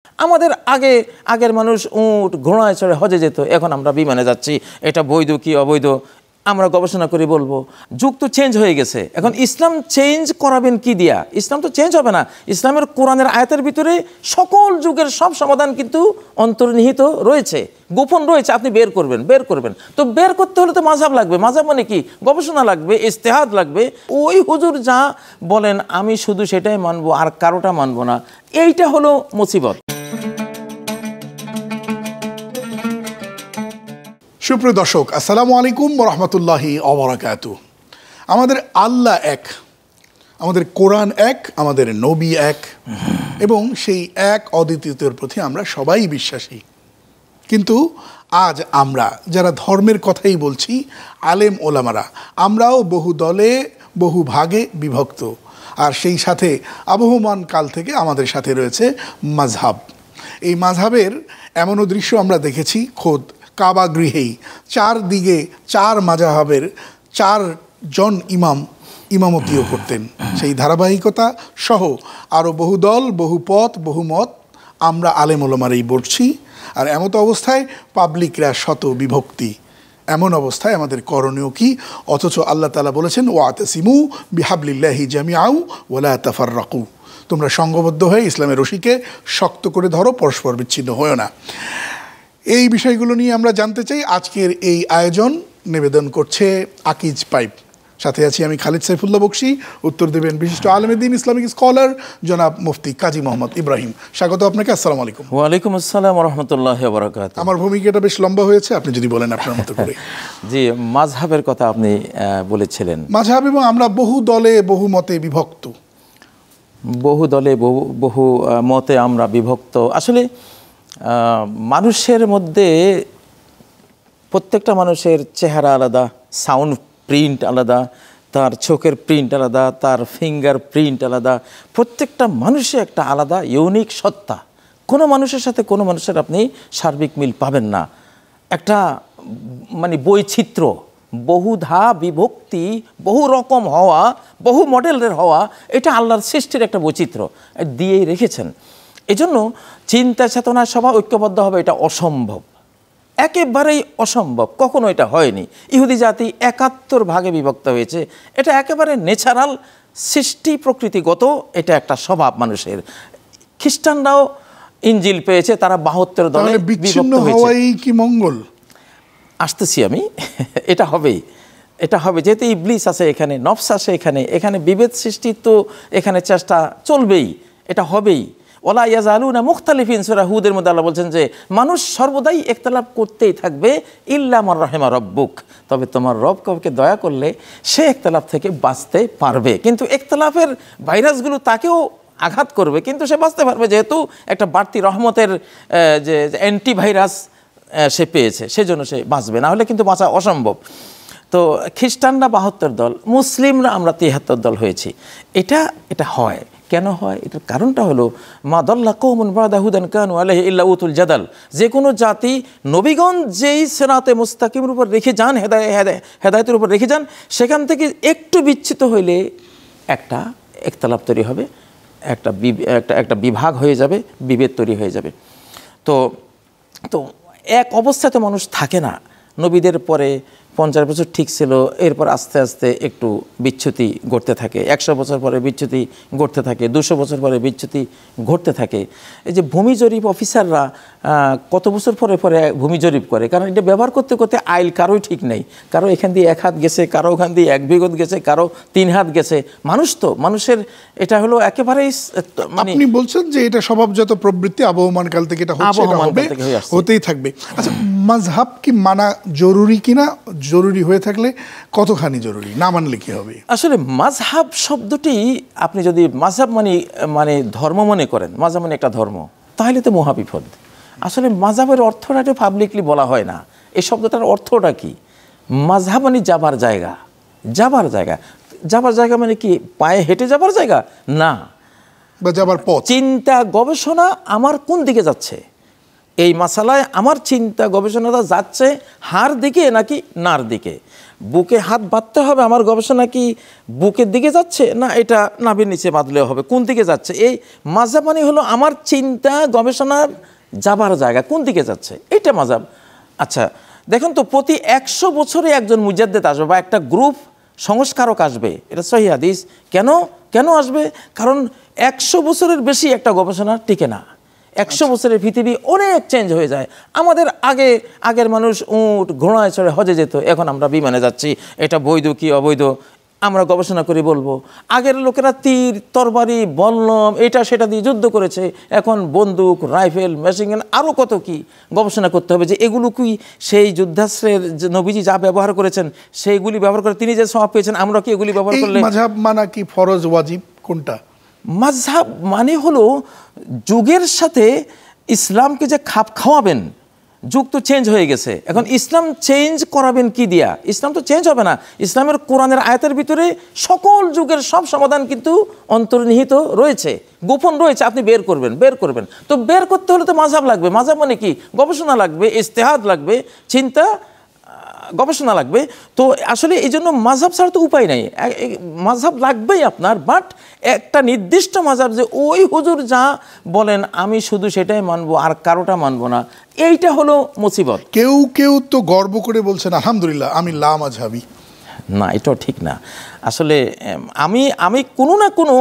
আমাদের আগের মানুষ উট ঘোড়ায় চড়ে হজে যেত, এখন আমরা বিমানে যাচ্ছি। এটা বৈধ কি অবৈধ আমরা গবেষণা করে বলবো। যুগ তো চেঞ্জ হয়ে গেছে, এখন ইসলাম চেঞ্জ করাবেন কি দিয়া? ইসলাম তো চেঞ্জ হবে না। ইসলামের কোরআনের আয়াতের ভিতরে সকল যুগের সব সমাধান কিন্তু অন্তর্নিহিত রয়েছে, গোপন রয়েছে। আপনি বের করবেন। তো বের করতে হলে তো মাযহাব লাগবে। মাযহাব মানে কি? গবেষণা লাগবে, ইজতিহাদ লাগবে। ওই হুজুর যা বলেন আমি শুধু সেটাই মানবো, আর কারোটা মানবো না, এইটা হলো মুসিবত। সুপ্রিয় দর্শক, আসসালামু আলাইকুম ওয়া রাহমাতুল্লাহি ওয়া বারাকাতুহু। আমাদের আল্লাহ এক, আমাদের কোরআন এক, আমাদের নবী এক, এবং সেই এক অদ্বিতীয়তার প্রতি আমরা সবাই বিশ্বাসী। কিন্তু আজ আমরা যারা ধর্মের কথাই বলছি, আলেম ওলামারা, আমরাও বহু দলে বহু ভাগে বিভক্ত। আর সেই সাথে আবহমান কাল থেকে আমাদের সাথে রয়েছে মাযহাব। এই মাযহাবের এমনও দৃশ্য আমরা দেখেছি, খোদ কাবা গৃহেই চারদিকে চার মাযহাবের 4 জন ইমামতিও করতেন। সেই ধারাবাহিকতা সহ আরও বহু দল, বহু পথ, বহু মত আমরা আলেম ওলামারাই বলছি। আর এমতো অবস্থায় পাবলিকরা শত বিভক্তি, এমন অবস্থায় আমাদের করণীয় কি? অথচ আল্লাহ তাআলা বলেছেন, ওয়াতাসিমু বিহাবলিল্লাহি জামিআউ ওয়ালা তাফাররাকু, তোমরা সংঘবদ্ধ হয়ে ইসলামের রশিকে শক্ত করে ধরো, পরস্পর বিচ্ছিন্ন হয়ো না। এই বিষয়গুলো নিয়ে আমরা জানতে চাই। আজকের এই আয়োজন নিবেদন করছে আকিজ পাইপ। সাথে আছি আমি খালিদ সাইফুল্লাহ বকশী। উত্তর দেবেন বিশিষ্ট আলেম দ্বীন, ইসলামিক স্কলার জনাব মুফতি কাজী মোহাম্মদ ইব্রাহিম। স্বাগত আপনাকে। আসসালামু আলাইকুম। ওয়ালাইকুম আসসালাম ওয়া রাহমাতুল্লাহি ওয়া বারাকাতুহু। আমার ভূমিকাটা বেশ লম্বা হয়েছে, আপনি যদি বলেন আপনার মতো করে। জি, মাযহাবের কথা আপনি বলেছিলেন। মাযহাব, এবং আমরা বহু দলে বহু মতে বিভক্ত। বহু দলে বহু মতে আমরা বিভক্ত। আসলে মানুষের মধ্যে প্রত্যেকটা মানুষের চেহারা আলাদা, সাউন্ড প্রিন্ট আলাদা, তার চোখের প্রিন্ট আলাদা, তার ফিঙ্গার প্রিন্ট আলাদা। প্রত্যেকটা মানুষে একটা আলাদা ইউনিক সত্তা। কোনো মানুষের সাথে কোনো মানুষের আপনি সার্বিক মিল পাবেন না। একটা মানে বৈচিত্র্য, বহুধা বিভক্তি, বহু রকম হওয়া, বহু মডেলের হওয়া, এটা আল্লাহর সৃষ্টির একটা বৈচিত্র্য দিয়েই রেখেছেন। এজন্য চিন্তা চেতনা সবাই ঐক্যবদ্ধ হবে, এটা অসম্ভব, একেবারেই অসম্ভব। কখনো এটা হয়নি। ইহুদি জাতি ৭১ ভাগে বিভক্ত হয়েছে, এটা একেবারে ন্যাচারাল, সৃষ্টি প্রকৃতিগত, এটা একটা স্বভাব মানুষের। খ্রিস্টানরাও ইনজিল পেয়েছে, তারা ৭২ দলে বিভক্ত হয়েছে। কি মঙ্গল? আসতেছি আমি, এটা হবেই, এটা হবে। যেহেতু ইবলিস আছে এখানে, নফস আছে এখানে বিভেদ সৃষ্টির তো এখানে চেষ্টা চলবেই, এটা হবেই। ওয়ালা ইয়াজালুনা মুখতালিফিন, সূরা হুদের মধ্যে আল্লাহ বলছেন যে মানুষ সর্বদাই ইখতিলাফ করতেই থাকবে, ইল্লা মান রাহিমা রাব্বুক, তবে তোমার রব কাউকে দয়া করলে সে ইখতিলাফ থেকে বাঁচতে পারবে। কিন্তু ইখতিলাফের ভাইরাসগুলো তাকেও আঘাত করবে, কিন্তু সে বাঁচতে পারবে, যেহেতু একটা বাড়তি রহমতের যে অ্যান্টিভাইরাস সে পেয়েছে, সেজন্য সে বাঁচবে, না হলে কিন্তু বাঁচা অসম্ভব। তো খ্রিস্টানরা ৭২ দল, মুসলিমরা আমরা ৭৩ দল হয়েছি। এটা হয় কেন হয়? এটার কারণটা হলো মা দাল্লা কওমুন বা'দা হুদান কানু আলাইহি ইল্লা উতুল জাদাল। যে কোনো জাতি নবীগণ যেই সিরাতে মুস্তাকিমের উপর রেখে যান, হেদায়েতের উপর রেখে যান, সেখান থেকে একটু বিচ্যুত হইলে একটা ইখতিলাফ তৈরি হবে, একটা বিভাগ হয়ে যাবে, বিভেদ তৈরি হয়ে যাবে। তো এক অবস্থাতে মানুষ থাকে না। নবীদের পরে 50 বছর ঠিক ছিল, এরপর আস্তে আস্তে একটু বিচ্যুতি ঘটতে থাকে। 100 বছর পরে বিচ্যুতি ঘটতে থাকে, 200 বছর পরে বিচ্যুতি ঘটতে থাকে। এই যে ভূমি জরিপ অফিসাররা কত বছর পরে পরে ভূমি জরিপ করে, কারণ এটা ব্যবহার করতে করতে আইল কারোই ঠিক নেই। কারো এখান দিয়ে 1 হাত গেছে, কারো ওখান দিয়ে 1 বিঘত গেছে, কারো 3 হাত গেছে। মানুষের এটা হলো একেবারেই, মানে আপনি বলছেন যে এটা স্বভাবজাত প্রবৃত্তি, আবহমান কাল থেকে এটা হচ্ছে, এটা হবে, হতেই থাকবে। আচ্ছা, মাযহাব কি মানা জরুরি কিনা? জরুরি হয়ে থাকলে কতখানি জরুরি? না মানলে কি হবে? আসলে মাযহাব শব্দটি আপনি যদি মাযহাব মানে ধর্ম মনে করেন, মাযহাব মানে একটা ধর্ম, তাহলে তো মহাবিপদ। আসলে মাযহাবের অর্থটা তো পাবলিকলি বলা হয় না। এই শব্দটার অর্থটা কি? মাযহাব মানে যাবার জায়গা। যাবার জায়গা মানে কি? পায়ে হেঁটে যাবার জায়গা না, বা যাবার পথ। চিন্তা গবেষণা আমার কোন দিকে যাচ্ছে, এই মাসালায় আমার চিন্তা গবেষণাটা যাচ্ছে হার দিকে নাকি নার দিকে, বুকে হাত বাঁধতে হবে আমার গবেষণা কি বুকের দিকে যাচ্ছে না এটা নাভির নিচে বাঁধলেও হবে, কোন দিকে যাচ্ছে? এই মাযহাব মানে হলো আমার চিন্তা গবেষণার যাবার জায়গা কোন দিকে যাচ্ছে, এইটা মাযহাব। আচ্ছা দেখুন তো, প্রতি 100 বছরে একজন মুজাদ্দিদ আসবে বা একটা গ্রুপ সংস্কারক আসবে, এটা সহিহ হাদিস। কেন আসবে? কারণ 100 বছরের বেশি একটা গবেষণা টিকে না। 100 বছরের পৃথিবী অনেক চেঞ্জ হয়ে যায়। আমাদের আগের মানুষ উট ঘোড়ায় চড়ে হজে যেত, এখন আমরা বিমানে যাচ্ছি, এটা বৈধ কি অবৈধ আমরা গবেষণা করে বলবো। আগের লোকেরা তীর তরবারি বল্লম এটা সেটা দিয়ে যুদ্ধ করেছে, এখন বন্দুক রাইফেল মেশিনগান আরও কত কি গবেষণা করতে হবে যে এগুলো কি সেই যুদ্ধাস্ত্রের যে নবীজি যা ব্যবহার করেছেন সেইগুলি ব্যবহার করে তিনি যে সওয়াব পেয়েছেন, আমরা কি এগুলি ব্যবহার করলে? মাযহাব মানা কি ফরজ ওয়াজিব কোনটা? মাযহাব মানে হলো যুগের সাথে ইসলামকে যে খাপ খাওয়াবেন। যুগ তো চেঞ্জ হয়ে গেছে, এখন ইসলাম চেঞ্জ করাবেন কি দিয়া? ইসলাম তো চেঞ্জ হবে না। ইসলামের কোরআনের আয়াতের ভিতরে সকল যুগের সব সমাধান কিন্তু অন্তর্নিহিত রয়েছে, গোপন রয়েছে, আপনি বের করবেন। তো বের করতে হলে তো মাযহাব লাগবে। মাযহাব মানে কি? গবেষণা লাগবে, ইজতিহাদ লাগবে, চিন্তা গবেষণা লাগবে। তো আসলে এই জন্য মাযহাব ছাড়া তো উপায় নাই, মাযহাব লাগবেই আপনার। বাট একটা নির্দিষ্ট মাযহাব যে ওই হুজুর যা বলেন আমি শুধু সেটাই মানবো আর কারোটা মানবো না, এইটা হলো মুসিবত। কেউ তো গর্ব করে বলছেন আলহামদুলিল্লাহ আমি লা মাযহাবি। না, এটাও ঠিক না। আসলে আমি কোনো না কোনো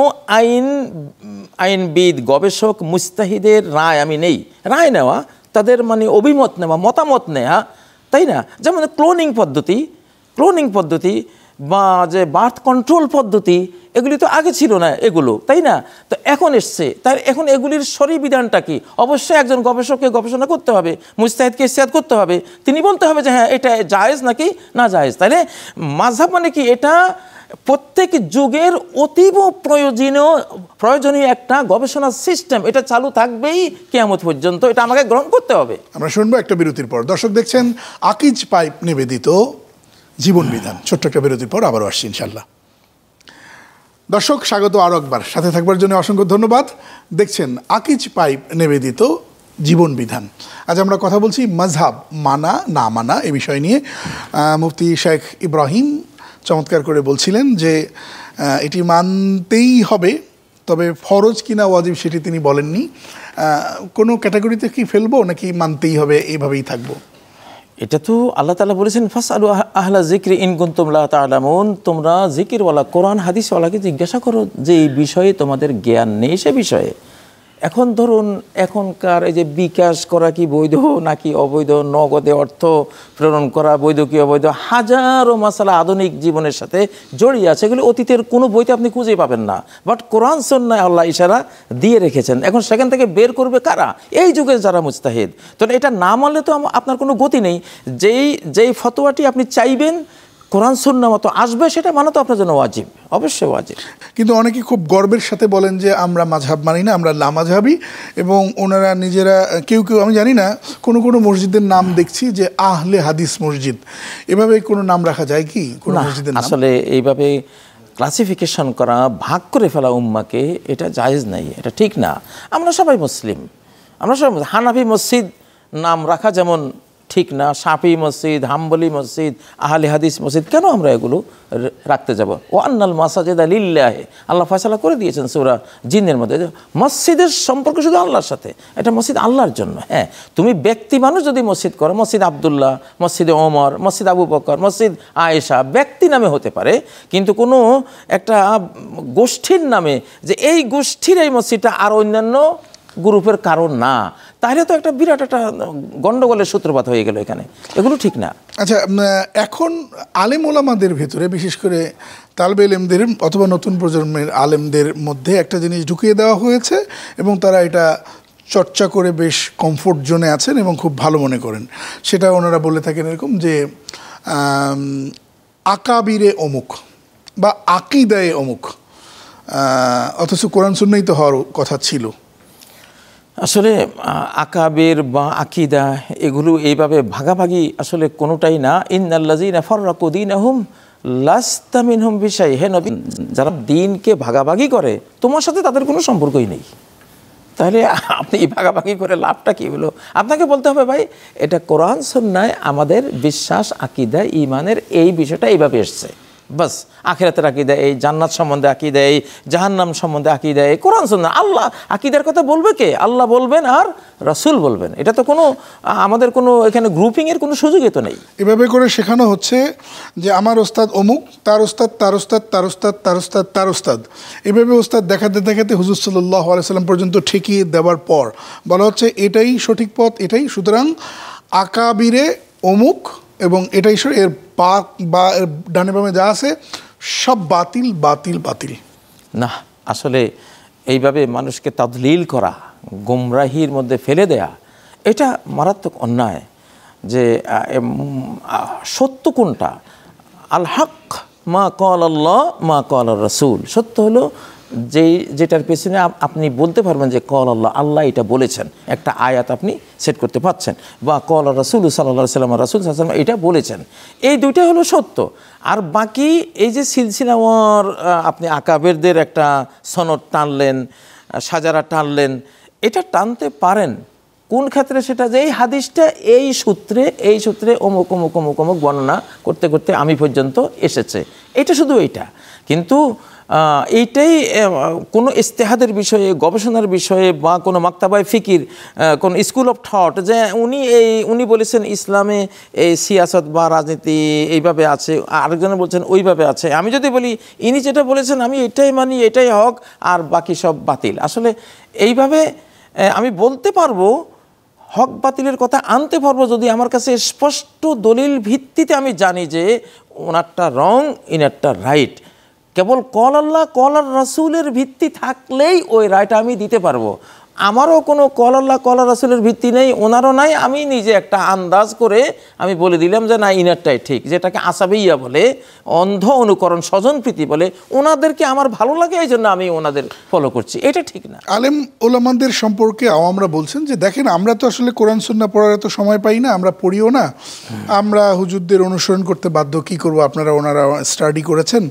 আইনবিদ গবেষক মুস্তাহিদের রায় আমি নেই, রায় নেওয়া তাদের মানে অভিমত নেওয়া মতামত নেওয়া, তাই না? যেমন ক্লোনিং পদ্ধতি বা যে বার্থ কন্ট্রোল পদ্ধতি এগুলি তো আগে ছিল না এগুলো, তাই না? তো এখন এসছে, তাই এখন এগুলির শরঈ বিধানটা কি? অবশ্যই একজন গবেষককে গবেষণা করতে হবে, মুজতাহিদকে ইজতিহাদ করতে হবে, তিনি বলতে হবে যে হ্যাঁ এটা জায়েজ নাকি না জায়েজ। তাইলে মাযহাব মানে কি? এটা প্রত্যেক যুগের অতীব প্রয়োজনীয় একটা গবেষণা সিস্টেম, এটা চালু থাকবেই কিয়ামত পর্যন্ত, এটা আমাকে গ্রহণ করতে হবে। আমরা শুনবো একটা বিরতির পর। দর্শক দেখছেন আকিজ পাইপ নিবেদিত জীবন বিধান। ছোট্ট একটা বিরতির পর আবারও আসছি ইনশাল্লাহ। দর্শক স্বাগত আরও একবার, সাথে থাকবার জন্য অসংখ্য ধন্যবাদ। দেখছেন আকিজ পাইপ নিবেদিত জীবন বিধান। আজ আমরা কথা বলছি মাযহাব মানা না মানা এ বিষয় নিয়ে। মুফতি শেখ ইব্রাহিম চমৎকার করে বলছিলেন যে এটি মানতেই হবে, তবে ফরজ কিনা ওয়াজিব সেটি তিনি বলেননি। কোনো ক্যাটাগরিতে কি ফেলবো নাকি মানতেই হবে এইভাবেই থাকবো? এটা তো আল্লাহ তাআলা বলেছেন ফাসআলু আহলা যিকরি ইন কুনতুম লা তা'লামুন, তোমরা জিকিরওয়ালা কোরআন হাদিসওয়ালাকে জিজ্ঞাসা করো যে এই বিষয়ে তোমাদের জ্ঞান নেই সে বিষয়ে। এখন ধরুন এখনকার এই যে বিকাশ করা কি বৈধ নাকি অবৈধ, নগদে অর্থ প্রেরণ করা বৈধ কি অবৈধ, হাজারো মাসালা আধুনিক জীবনের সাথে জড়িয়ে আছে, এগুলো অতীতের কোনো বইতে আপনি খুঁজে পাবেন না। বাট কোরআন সুন্নাহয় আল্লাহ ইশারা দিয়ে রেখেছেন। এখন সেখান থেকে বের করবে কারা? এই যুগের যারা মুজতাহিদ। তো এটা না মানলে তো আপনার কোনো গতি নেই। যেই ফতোয়াটি আপনি চাইবেন কোরআন সুন্নাহ মতো আসবে সেটা মানা তো আপনার জন্য ওয়াজিব, অবশ্যই ওয়াজিব। কিন্তু অনেকে খুব গর্বের সাথে বলেন যে আমরা মাযহাব মানি না, আমরা লা মাযহাবি। এবং ওনারা নিজেরা কেউ আমি জানি না, কোনো মসজিদের নাম দেখছি যে আহলে হাদিস মসজিদ, এভাবে কোনো নাম রাখা যায় কি কোনো মসজিদের নাম? আসলে এইভাবে ক্লাসিফিকেশন করা, ভাগ করে ফেলা উম্মাকে, এটা জায়েজ নাই, এটা ঠিক না। আমরা সবাই মুসলিম, আমরা সবাই হানাফি মসজিদ নাম রাখা যেমন ঠিক না, শাফি মসজিদ, হাম্বলি মসজিদ, আহলে হাদিস মসজিদ, কেন আমরা এগুলো রাখতে যাব? ও আন্নাল মাসাজিদা লিল্লাহি, আল্লাহ ফয়সালা করে দিয়েছেন সূরা জিনের মধ্যে, মসজিদের সম্পর্ক শুধু আল্লাহর সাথে, এটা মসজিদ আল্লাহর জন্য। হ্যাঁ, তুমি ব্যক্তি মানুষ যদি মসজিদ করো, মসজিদ আব্দুল্লাহ, মসজিদে ওমর, মসজিদ আবু বকর, মসজিদ আয়েশা, ব্যক্তি নামে হতে পারে, কিন্তু কোনো একটা গোষ্ঠীর নামে যে এই গোষ্ঠীর এই মসজিদটা আর অন্যান্য গ্রুপের কারণ না, তাহলে তো একটা বিরাট একটা গন্ডগোলের সূত্রপাত হয়ে গেল এখানে, এগুলো ঠিক না। আচ্ছা, এখন আলেম ওলামাদের ভেতরে, বিশেষ করে তালবে ইলমদের অথবা নতুন প্রজন্মের আলেমদের মধ্যে একটা জিনিস ঢুকিয়ে দেওয়া হয়েছে এবং তারা এটা চর্চা করে বেশ কমফোর্ট জোনে আছেন এবং খুব ভালো মনে করেন। সেটা ওনারা বলে থাকেন এরকম যে আকাবিরে অমুক বা আকিদায়ে অমুক, অথচ কোরআন সুন্নাহই তো হওয়ার কথা ছিল। আসলে আকাবের বা আকিদা এগুলো এইভাবে ভাগাভাগি আসলে কোনোটাই না। ইন্নাল্লাযীনা ফাররাকু দীনাহুম লাস্তা মিনহুম বিশাই, হে নবী, যারা দ্বীনকে ভাগাভাগি করে তোমার সাথে তাদের কোনো সম্পর্কই নেই, তাহলে আপনি ভাগাভাগি করে লাভটা কী হলো? আপনাকে বলতে হবে ভাই এটা কোরআন সুন্নাহয় আমাদের বিশ্বাস আকীদা ঈমানের এই বিষয়টা এইভাবে এসছে, বাস। আখিরাতের আকীদা এই, জান্নাত সম্বন্ধে আকীদা এই, জাহান্নাম সম্বন্ধে আকীদা এই, কোরআন সুন্নাহ। আল্লাহ আকীদার কথা বলবে কে? আল্লাহ বলবেন আর রাসূল বলবেন। এটা তো কোনো আমাদের কোনো এখানে গ্রুপিংয়ের কোনো সুযোগই তো নেই। এভাবে করে শেখানো হচ্ছে যে আমার ওস্তাদ অমুক, তার ওস্তাদ, তার ওস্তাদ, তার ওস্তাদ, তার ওস্তাদ, তার ওস্তাদ, এভাবে ওস্তাদ দেখাতে দেখাতে হুজুর সাল্লাল্লাহু আলাইহি সাল্লাম পর্যন্ত ঠেকিয়ে দেওয়ার পর বলা হচ্ছে এটাই সঠিক পথ, এটাই, সুতরাং আকাবিরে অমুক এবং এটাই এর পাক বা এর ডানে বামে যা আছে সব বাতিল বাতিল বাতিল। না, আসলে এইভাবে মানুষকে তাদলিল করা, গুমরাহির মধ্যে ফেলে দেয়া, এটা মারাত্মক অন্যায়। যে সত্য কোনটা? আল হক মা ক্বাল আল্লাহ মা ক্বাল রাসূল। সত্য হলো যেটার পেছনে আপনি বলতে পারবেন যে ক্বাল আল্লাহ, আল্লাহ এটা বলেছেন, একটা আয়াত আপনি সেট করতে পারছেন, বা ক্বাল রাসূল সাল্লাল্লাহু আলাইহি ওয়াসাল্লাম, রাসূল সাল্লাল্লাহু আলাইহি ওয়াসাল্লাম এটা বলেছেন। এই দুইটা হলো সত্য। আর বাকি এই যে সিলসিলাওয়ার আপনি আকাবেরদের একটা সনদ টানলেন, সাজারা টানলেন, এটা টানতে পারেন কোন ক্ষেত্রে? সেটা যে এই হাদিসটা এই সূত্রে অমুক অমুক অমুক অমুক বর্ণনা করতে করতে আমি পর্যন্ত এসেছে, এটা শুধু এইটা। কিন্তু এইটাই কোনো ইজতিহাদের বিষয়ে, গবেষণার বিষয়ে বা কোনো মাকতাবায় ফিকির, কোন স্কুল অফ থট যে উনি বলেছেন ইসলামে এই সিয়াসত বা রাজনীতি এইভাবে আছে, আরেকজনে বলছেন ওইভাবে আছে। আমি যদি বলি ইনি যেটা বলেছেন আমি এটাই মানি, এটাই হক, আর বাকি সব বাতিল। আসলে এইভাবে আমি বলতে পারবো, হক বাতিলের কথা আনতে পারবো যদি আমার কাছে স্পষ্ট দলিল ভিত্তিতে আমি জানি যে ওনারটা রং, ইনারটা রাইট। কেবল ক্বাল আল্লাহ ক্বাল রাসূলের ভিত্তি থাকলেই ওই রায়টা আমি দিতে পারবো। আমারও কোনো ক্বাল আল্লাহ ক্বাল রাসূলের ভিত্তি নেই, ওনারও নাই, আমি নিজে একটা আন্দাজ করে আমি বলে দিলাম যে না ইনারটাই ঠিক, যেটাকে আসাবিয়া বলে, অন্ধ অনুকরণ, স্বজনপ্রীতি বলে। ওনাদেরকে আমার ভালো লাগে এই জন্য আমি ওনাদের ফলো করছি, এটা ঠিক না। আলেম ওলামাদের সম্পর্কে আমরা বলছেন যে দেখেন আমরা তো আসলে কোরআন সুন্নাহ পড়ার এত সময় পাই না, আমরা পড়িও না, আমরা হুজুরদের অনুসরণ করতে বাধ্য, কি করব, ওনারা স্টাডি করেছেন।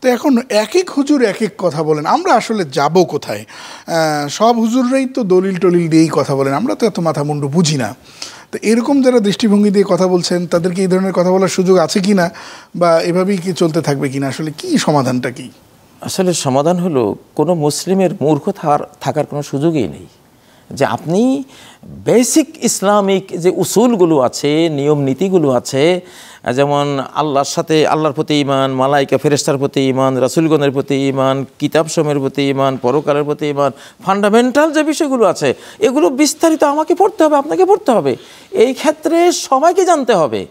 তো এখন এক এক হুজুর এক এক কথা বলেন, আমরা আসলে যাব কোথায়? সব হুজুররাই তো দলিল টলিল দিয়েই কথা বলেন, আমরা তো এত মাথা মুন্ডু বুঝি না। তো এরকম যারা দৃষ্টিভঙ্গি দিয়ে কথা বলছেন তাদেরকে এই ধরনের কথা বলার সুযোগ আছে কি না, বা এভাবেই কি চলতে থাকবে কিনা? আসলে কি সমাধানটা কি? আসলে সমাধান হলো কোনো মুসলিমের মূর্খ থাকার কোনো সুযোগই নেই। যে আপনি বেসিক ইসলামিক যে উসুলগুলো আছে, নিয়ম নীতিগুলো আছে, যেমন আল্লাহর সাথে, আল্লাহর প্রতি ঈমান, মালাইকা ফেরেশতার প্রতি ঈমান, রাসূলগণের প্রতি ঈমান, কিতাবসমূহের প্রতি ঈমান, পরকালের প্রতি ঈমান, ফান্ডামেন্টাল যে বিষয়গুলো আছে এগুলো বিস্তারিত আমাকে পড়তে হবে, আপনাকে পড়তে হবে। এই ক্ষেত্রে সবাইকে জানতে হবে।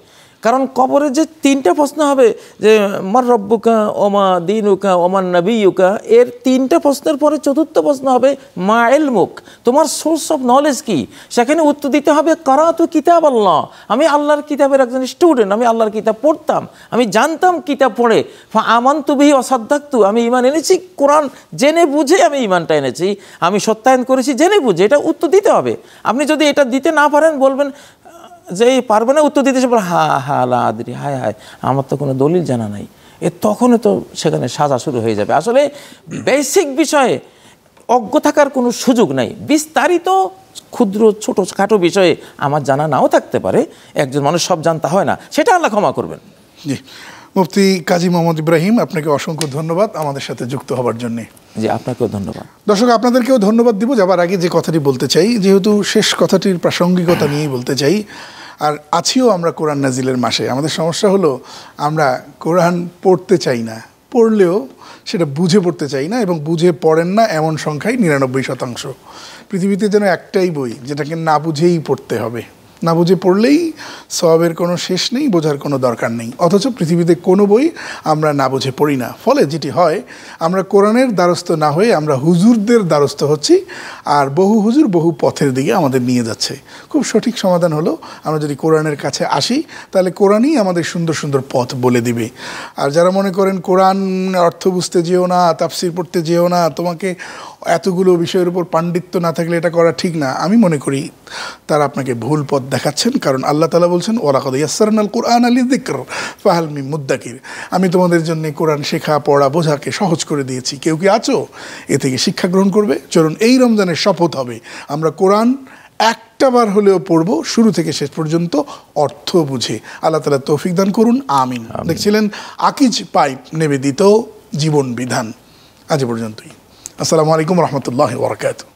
কারণ কবরে যে তিনটা প্রশ্ন হবে যে মার রব্বুকা ওমা দীনুকা ওমান নবিয়ুকা, এর তিনটা প্রশ্নের পরে চতুর্থ প্রশ্ন হবে মা ইলমুক, তোমার সোর্স অফ নলেজ কি? সেখানে উত্তর দিতে হবে কারাতু কিতাব আল্লাহ, আমি আল্লাহর কিতাবের একজন স্টুডেন্ট, আমি আল্লাহর কিতাব পড়তাম, আমি জানতাম কিতাব পড়ে। আমানতু বিহি ওয়াসাদ্দাকতু, আমি ঈমান এনেছি, কোরআন জেনে বুঝে আমি ঈমানটা এনেছি, আমি সত্যায়ন করেছি জেনে বুঝে। এটা উত্তর দিতে হবে। আপনি যদি এটা দিতে না পারেন বলবেন যে পারবে না উত্তর দিতে, সে বলে লা আদরি, হায় হায় আমার তো কোনো দলিল জানা নাই, তখনও তো সেখানে সাজা শুরু হয়ে যাবে। আসলে বেসিক বিষয়ে অজ্ঞ থাকার কোনো সুযোগ নাই। বিস্তারিত ক্ষুদ্র ছোট খাটো বিষয়ে আমার জানা নাও থাকতে পারে, একজন মানুষ সব জানতে হয় না, সেটা আল্লাহ ক্ষমা করবেন। জি, মুফতি কাজী মোহাম্মদ ইব্রাহিম, আপনাকে অসংখ্য ধন্যবাদ আমাদের সাথে যুক্ত হওয়ার জন্য। জি, আপনাকেও ধন্যবাদ। দর্শক, আপনাদেরকেও ধন্যবাদ দিব। যাবার আগে যে কথাটি বলতে চাই, যেহেতু শেষ কথাটির প্রাসঙ্গিকতা নিয়েই বলতে চাই, আর আছিও আমরা কোরআন নাজিলের মাসে। আমাদের সমস্যা হলো আমরা কোরআন পড়তে চাই না, পড়লেও সেটা বুঝে পড়তে চাই না, এবং বুঝে পড়েন না এমন সংখ্যাই 99%। পৃথিবীতে যেন একটাই বই যেটাকে না বুঝেই পড়তে হবে, না বুঝে পড়লেই সওয়াবের কোনো শেষ নেই, বোঝার কোনো দরকার নেই। অথচ পৃথিবীতে কোনো বই আমরা না বুঝে পড়ি না। ফলে যেটি হয়, আমরা কোরআনের দ্বারস্থ না হয়ে আমরা হুজুরদের দ্বারস্থ হচ্ছি, আর বহু হুজুর বহু পথের দিকে আমাদের নিয়ে যাচ্ছে। খুব সঠিক সমাধান হলো আমরা যদি কোরআনের কাছে আসি, তাহলে কোরআনই আমাদের সুন্দর সুন্দর পথ বলে দিবে। আর যারা মনে করেন কোরআন অর্থ বুঝতে যেও না, তাফসির পড়তে যেও না, তোমাকে এতগুলো বিষয়ের উপর পাণ্ডিত্য না থাকলে এটা করা ঠিক না, আমি মনে করি তারা আপনাকে ভুল পথ দেখাচ্ছেন। কারণ আল্লাহ তাআলা বলছেন ওয়ালাকাদ ইয়াসসারনাল কুরআনা লিযিকর ফাহাল মিন মুদ্দাকির, আমি তোমাদের জন্য কোরআন শেখা পড়া বোঝাকে সহজ করে দিয়েছি, কেউ কি আছো এ থেকে শিক্ষা গ্রহণ করবে? চলুন এই রমজানের শপথ হবে আমরা কোরআন একটা বার হলেও পড়বো, শুরু থেকে শেষ পর্যন্ত অর্থ বুঝে। আল্লাহ তাআলা তৌফিক দান করুন, আমিন। দেখছিলেন আকিজ পাইপ নিবেদিত জীবন বিধান। আজ পর্যন্তই। আসসালামু আলাইকুম রহমতুল্লাহি ওয়া বারাকাতুহু।